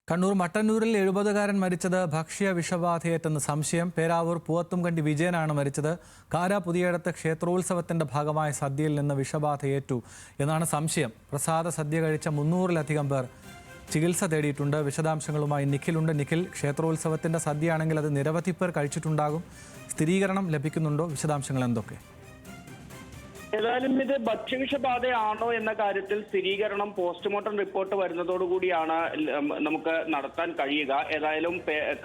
കണ്ണൂർ മട്ടന്നൂരിൽ 70-കാരൻ മരിച്ചത് ഭക്ഷ്യ വിഷബാധയേറ്റെന്ന് സംശയം. പേരാവൂർ പൂവത്തുംകണ്ടി വിജയനാണ് മരിച്ചത്. കാര പുതിയടത്ത് ക്ഷേത്രോത്സവത്തിന്റെ ഭാഗമായ സദ്യയിൽ നിന്ന് വിഷബാധയേറ്റു എന്നാണ് സംശയം. പ്രസാദ സദ്യ കഴിച്ച 300-ലധികം പേർ ചികിത്സ തേടിയിട്ടുണ്ട്. വിശദാംശങ്ങളുമായി നിഖിലുണ്ട്. നിഖിൽ, ക്ഷേത്രോത്സവത്തിന്റെ സദ്യയാണെങ്കിൽ അത് നിരവധി പേർ കഴിച്ചിട്ടുണ്ടാകും. സ്ഥിരീകരണം ലഭിക്കുന്നുണ്ടോ? വിശദാംശങ്ങൾ എന്തൊക്കെ? ഏതായാലും ഇത് ഭക്ഷ്യവിഷബാധയാണോ എന്ന കാര്യത്തിൽ സ്ഥിരീകരണം പോസ്റ്റ്മോർട്ടം റിപ്പോർട്ട് വരുന്നതോടുകൂടിയാണ് നമുക്ക് നടത്താൻ കഴിയുക. ഏതായാലും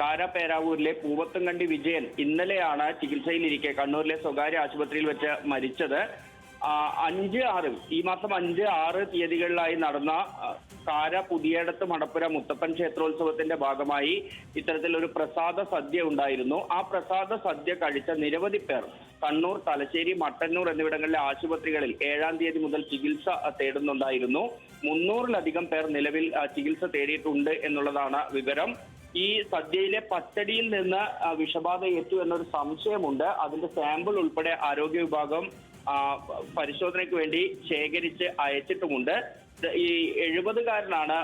കാര പേരാവൂരിലെ പൂവത്തുംകണ്ടി വിജയൻ ഇന്നലെയാണ് ചികിത്സയിലിരിക്കെ കണ്ണൂരിലെ സ്വകാര്യ ആശുപത്രിയിൽ വെച്ച് മരിച്ചത്. 5-6 ഈ മാസം 5-6 തീയതികളിലായി നടന്ന കാര പുതിയടത്ത് മടപ്പുര മുത്തപ്പൻ ക്ഷേത്രോത്സവത്തിന്റെ ഭാഗമായി ഇത്തരത്തിലൊരു പ്രസാദ സദ്യ ഉണ്ടായിരുന്നു. ആ പ്രസാദ സദ്യ കഴിച്ച നിരവധി പേർ കണ്ണൂർ, തലശ്ശേരി, മട്ടന്നൂർ എന്നിവിടങ്ങളിലെ ആശുപത്രികളിൽ 7-ാം തീയതി മുതൽ ചികിത്സ തേടുന്നുണ്ടായിരുന്നു. 300-ലധികം പേർ നിലവിൽ ചികിത്സ തേടിയിട്ടുണ്ട് എന്നുള്ളതാണ് വിവരം. ഈ സദ്യയിലെ പച്ചടിയിൽ നിന്ന് വിഷബാധ ഏറ്റു എന്നൊരു സംശയമുണ്ട്. അതിന്റെ സാമ്പിൾ ഉൾപ്പെടെ ആരോഗ്യ വിഭാഗം പരിശോധനയ്ക്ക് വേണ്ടി ശേഖരിച്ച് അയച്ചിട്ടുമുണ്ട്. ഈ 70-കാരനാണ്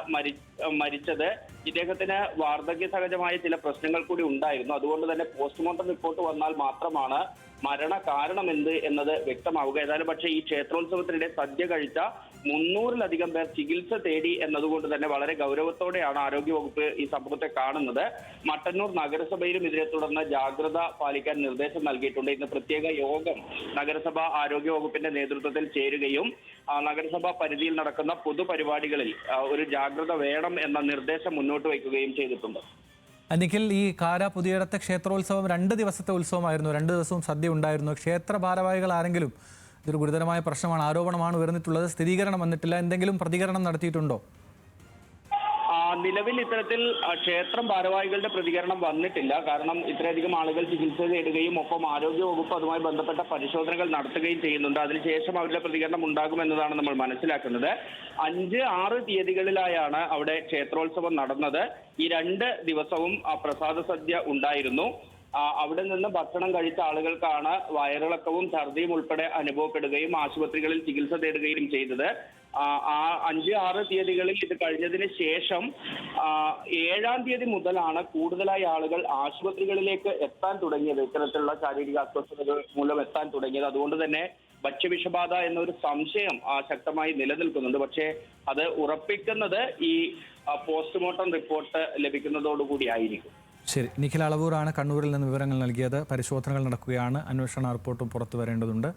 മരിച്ചത്. ഇദ്ദേഹത്തിന് വാർദ്ധക്യ സഹജമായ ചില പ്രശ്നങ്ങൾ കൂടി ഉണ്ടായിരുന്നു. അതുകൊണ്ട് തന്നെ പോസ്റ്റ്മോർട്ടം റിപ്പോർട്ട് വന്നാൽ മാത്രമാണ് മരണ കാരണം എന്ത് എന്നത് വ്യക്തമാവുക. ഏതായാലും പക്ഷേ ഈ ക്ഷേത്രോത്സവത്തിനിടെ സദ്യ കഴിച്ച 300-ലധികം പേർ ചികിത്സ തേടി എന്നതുകൊണ്ട് തന്നെ വളരെ ഗൗരവത്തോടെയാണ് ആരോഗ്യവകുപ്പ് ഈ സംഭവത്തെ കാണുന്നത്. മട്ടന്നൂർ നഗരസഭയിലും ഇതിനെ തുടർന്ന് ജാഗ്രത പാലിക്കാൻ നിർദ്ദേശം നൽകിയിട്ടുണ്ട്. ഇന്ന് പ്രത്യേക യോഗം നഗരസഭ ആരോഗ്യവകുപ്പിന്റെ നേതൃത്വത്തിൽ ചേരുകയും നഗരസഭാ പരിധിയിൽ നടക്കുന്ന പൊതുപരിപാടികളിൽ ഒരു ജാഗ്രത വേണം എന്ന നിർദ്ദേശം മുന്നോട്ട് വയ്ക്കുകയും ചെയ്തിട്ടുണ്ട്. നിഖിൽ, ഈ കാര പുതിയടത്തെ ക്ഷേത്രോത്സവം 2 ദിവസത്തെ ഉത്സവമായിരുന്നു. 2 ദിവസവും സദ്യ ഉണ്ടായിരുന്നു. ക്ഷേത്ര ഭാരവാഹികൾ ആരെങ്കിലും ഇതൊരു ഗുരുതരമായ പ്രശ്നമാണ്, ആരോപണമാണ് ഉയർന്നിട്ടുള്ളത്. സ്ഥിരീകരണം വന്നിട്ടില്ല. എന്തെങ്കിലും പ്രതികരണം നടത്തിയിട്ടുണ്ടോ? നിലവിൽ ഇത്തരത്തിൽ ക്ഷേത്രം ഭാരവാഹികളുടെ പ്രതികരണം വന്നിട്ടില്ല. കാരണം ഇത്രയധികം ആളുകൾ ചികിത്സ തേടുകയും ഒപ്പം ആരോഗ്യവകുപ്പ് അതുമായി ബന്ധപ്പെട്ട പരിശോധനകൾ നടത്തുകയും ചെയ്യുന്നുണ്ട്. അതിനുശേഷം അവരുടെ പ്രതികരണം ഉണ്ടാകുമെന്നതാണ് നമ്മൾ മനസ്സിലാക്കുന്നത്. 5-6 തീയതികളിലായാണ് അവിടെ ക്ഷേത്രോത്സവം നടന്നത്. ഈ 2 ദിവസവും പ്രസാദ സദ്യ ഉണ്ടായിരുന്നു. അവിടെ നിന്ന് ഭക്ഷണം കഴിച്ച ആളുകൾക്കാണ് വയറിളക്കവും ഛർദിയും ഉൾപ്പെടെ അനുഭവപ്പെടുകയും ആശുപത്രികളിൽ ചികിത്സ തേടുകയും ചെയ്തത്. 5-6 തീയതികളിൽ ഇത് കഴിഞ്ഞതിന് ശേഷം 7-ാം തീയതി മുതലാണ് കൂടുതലായി ആളുകൾ ആശുപത്രികളിലേക്ക് എത്താൻ തുടങ്ങിയത്. ഇത്തരത്തിലുള്ള ശാരീരിക അസ്വസ്ഥതകൾ മൂലം എത്താൻ തുടങ്ങിയത്. അതുകൊണ്ട് തന്നെ ഭക്ഷ്യവിഷബാധ എന്നൊരു സംശയം ശക്തമായി നിലനിൽക്കുന്നുണ്ട്. പക്ഷേ അത് ഉറപ്പിക്കുന്നത് ഈ പോസ്റ്റ്മോർട്ടം റിപ്പോർട്ട് ലഭിക്കുന്നതോടുകൂടി ആയിരിക്കും. ശരി, നിഖിൽ അളവൂറാണ് കണ്ണൂരിൽ നിന്ന് വിവരങ്ങൾ നൽകിയത്. പരിശോധനകൾ നടക്കുകയാണ്. അന്വേഷണ റിപ്പോർട്ടും പുറത്തു വരേണ്ടതുണ്ട്.